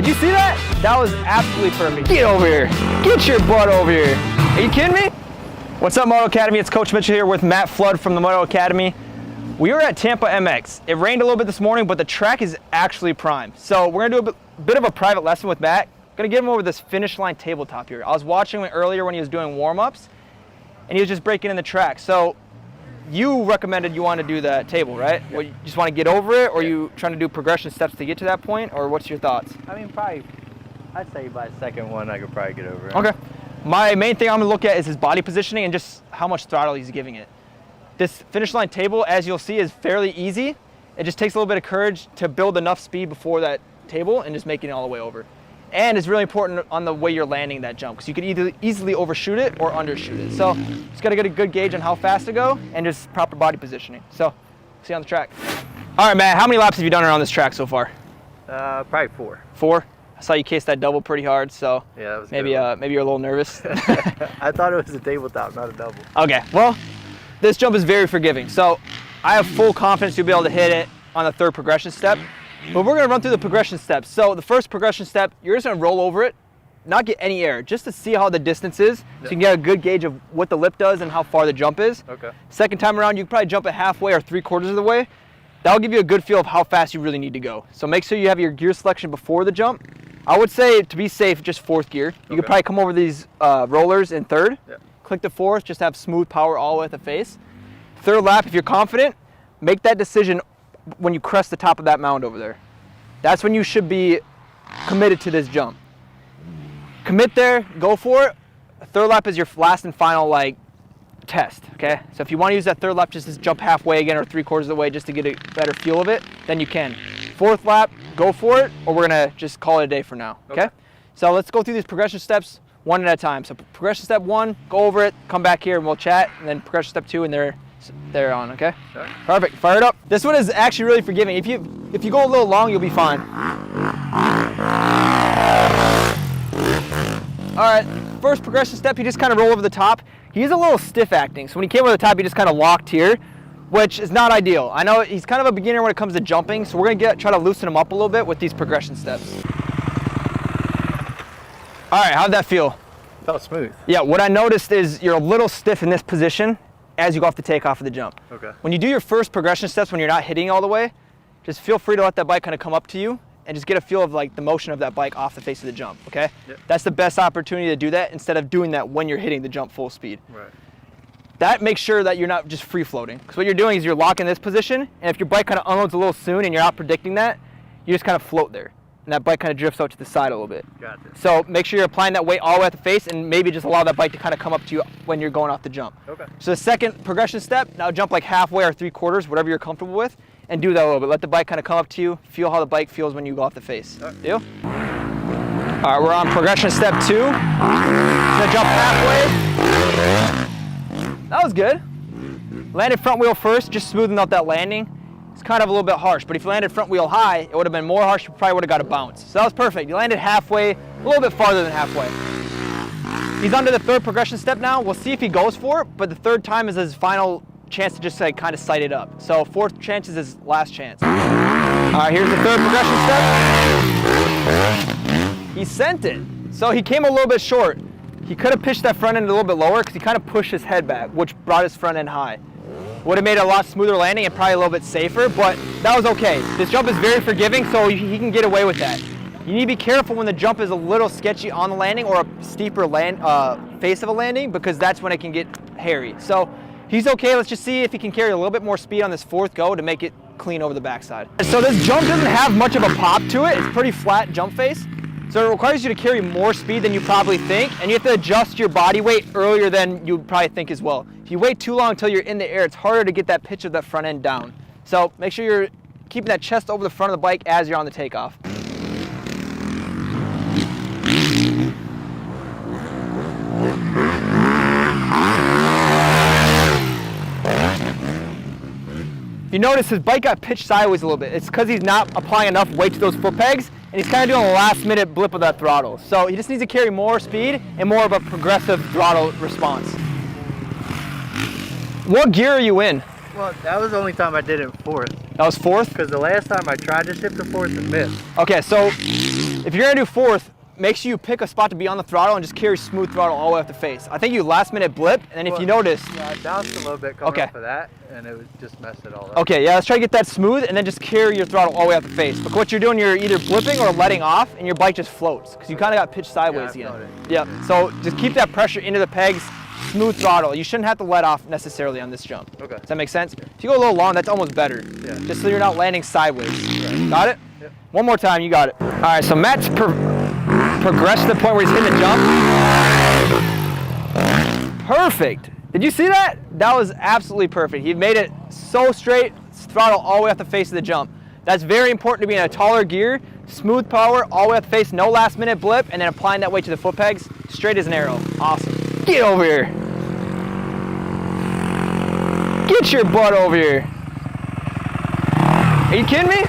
Did you see that? That was absolutely perfect. Get over here. Get your butt over here. Are you kidding me? What's up, Moto Academy? It's Coach Mitchell here with Matt Flood from the Moto Academy. We were at Tampa MX. It rained a little bit this morning, but the track is actually prime. So we're gonna do a bit of a private lesson with Matt. Gonna get him over this finish line tabletop here. I was watching him earlier when he was doing warm-ups, and he was just breaking in the track. So you recommended you want to do the table, right? Yeah. Well, you just want to get over it, or you trying to do progression steps to get to that point, or what's your thoughts? I mean, probably, I'd say by the second one, I could probably get over it. Okay. My main thing I'm gonna look at is his body positioning and just how much throttle he's giving it. This finish line table, as you'll see, is fairly easy. It just takes a little bit of courage to build enough speed before that table and just making it all the way over. And it's really important on the way you're landing that jump, because you could either easily overshoot it or undershoot it. So just gotta get a good gauge on how fast to go and just proper body positioning. So, see you on the track. All right, Matt, how many laps have you done around this track so far? Probably 4. 4? I saw you case that double pretty hard, so Yeah, that was maybe maybe you're a little nervous. I thought it was a tabletop, not a double. Okay, well, this jump is very forgiving. So I have full confidence you'll be able to hit it on the third progression step. But we're gonna run through the progression steps. So the first progression step, you're just gonna roll over it, not get any air, just to see how the distance is, so you can get a good gauge of what the lip does and how far the jump is. Okay. Second time around, you can probably jump it halfway or 3/4 of the way. That'll give you a good feel of how fast you really need to go. So make sure you have your gear selection before the jump. I would say, to be safe, just 4th gear. You could probably come over these rollers in 3rd. Yeah. Click the 4th, just have smooth power all the way at the face. 3rd lap, if you're confident, make that decision when you crest the top of that mound over there. That's when you should be committed to this jump. Commit there, go for it. 3rd lap is your last and final test, okay? So if you want to use that 3rd lap just to jump halfway again or 3/4 of the way just to get a better feel of it, then you can. 4th lap, go for it, or we're gonna just call it a day for now, okay? So let's go through these progression steps one at a time. So progression step 1, go over it, come back here and we'll chat, and then progression step 2 and they're on, okay? Sure. Perfect, fire it up. This one is actually really forgiving. If you go a little long, you'll be fine. All right, first progression step, you just kind of roll over the top. He's a little stiff acting, so when he came over the top, he just kind of locked here, which is not ideal. I know he's kind of a beginner when it comes to jumping, so we're gonna try to loosen him up a little bit with these progression steps. All right, how'd that feel? Felt smooth. Yeah, what I noticed is you're a little stiff in this position as you go off the takeoff of the jump. Okay. When you do your first progression steps, when you're not hitting all the way, just feel free to let that bike kind of come up to you and just get a feel of the motion of that bike off the face of the jump, okay? Yep. That's the best opportunity to do that instead of doing that when you're hitting the jump full speed. Right. That makes sure that you're not just free floating. Because what you're doing is you're locking this position, and if your bike kind of unloads a little soon and you're not predicting that, you just kind of float there. And that bike kind of drifts out to the side a little bit. Gotcha. So make sure you're applying that weight all the way at the face and maybe just allow that bike to kind of come up to you when you're going off the jump. Okay. So the second progression step, now jump halfway or 3/4, whatever you're comfortable with, and do that a little bit. Let the bike kind of come up to you, feel how the bike feels when you go off the face. Okay. Deal? All right, we're on progression step 2. Gonna jump halfway. That was good. Landed front wheel first, just smoothing out that landing. It's kind of a little bit harsh, but if you landed front wheel high, it would have been more harsh. You probably would have got a bounce. So that was perfect. You landed halfway, a little bit farther than halfway. He's onto the 3rd progression step now. We'll see if he goes for it, but the 3rd time is his final chance to just kind of sight it up. So 4th chance is his last chance. All right, here's the 3rd progression step. He sent it. So he came a little bit short. He could have pitched that front end a little bit lower because he kind of pushed his head back, which brought his front end high. Would have made it a lot smoother landing and probably a little bit safer, but that was okay. This jump is very forgiving, so he can get away with that. You need to be careful when the jump is a little sketchy on the landing or a steeper face of a landing, because that's when it can get hairy. So he's okay. Let's just see if he can carry a little bit more speed on this 4th go to make it clean over the backside. So this jump doesn't have much of a pop to it. It's pretty flat jump face. So it requires you to carry more speed than you probably think, and you have to adjust your body weight earlier than you probably think as well. If you wait too long until you're in the air, it's harder to get that pitch of that front end down. So make sure you're keeping that chest over the front of the bike as you're on the takeoff. If you notice, his bike got pitched sideways a little bit. It's because he's not applying enough weight to those foot pegs, and he's kind of doing a last-minute blip of that throttle. So he just needs to carry more speed and more of a progressive throttle response. What gear are you in? Well, that was the only time I did it 4th. That was 4th? Because the last time I tried to shift to 4th and missed. Okay, so If you're gonna do fourth, make sure you pick a spot to be on the throttle and just carry smooth throttle all the way up the face. I think you last minute blip, and then if you notice. Yeah, I bounced a little bit coming off of that, and it was just messed it all up. Okay, yeah, let's try to get that smooth, and then just carry your throttle all the way up the face. But what you're doing, you're either blipping or letting off, and your bike just floats, because you kind of got pitched sideways again. Yeah, so just keep that pressure into the pegs, smooth throttle. You shouldn't have to let off necessarily on this jump. Okay. Does that make sense? If you go a little long, that's almost better. Yeah. Just so you're not landing sideways. Right. Got it? Yep. One more time, you got it. All right, so Matt's progressed to the point where he's hitting the jump. Perfect. Did you see that? That was absolutely perfect. He made it so straight, throttle all the way up the face of the jump. That's very important to be in a taller gear, smooth power, all the way up the face, no last minute blip, and then applying that weight to the foot pegs, straight as an arrow. Awesome. Get over here. Get your butt over here. Are you kidding me?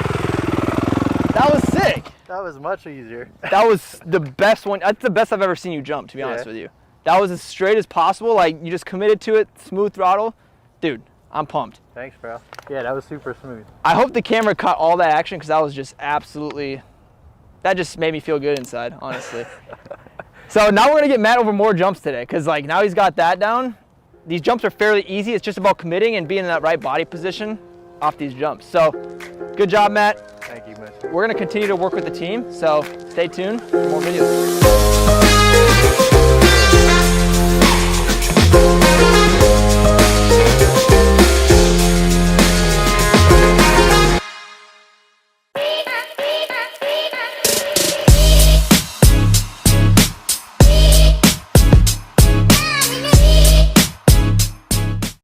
That was sick. That was much easier. That was the best one. That's the best I've ever seen you jump, to be honest with you. That was as straight as possible. Like, you just committed to it, smooth throttle. Dude, I'm pumped. Thanks, bro. Yeah, that was super smooth. I hope the camera caught all that action, because that was just absolutely, that just made me feel good inside, honestly. So now we're going to get Matt over more jumps today, because like now he's got that down. These jumps are fairly easy. It's just about committing and being in that right body position off these jumps. So good job, Matt. Thank you, man. We're going to continue to work with the team, so stay tuned for more videos.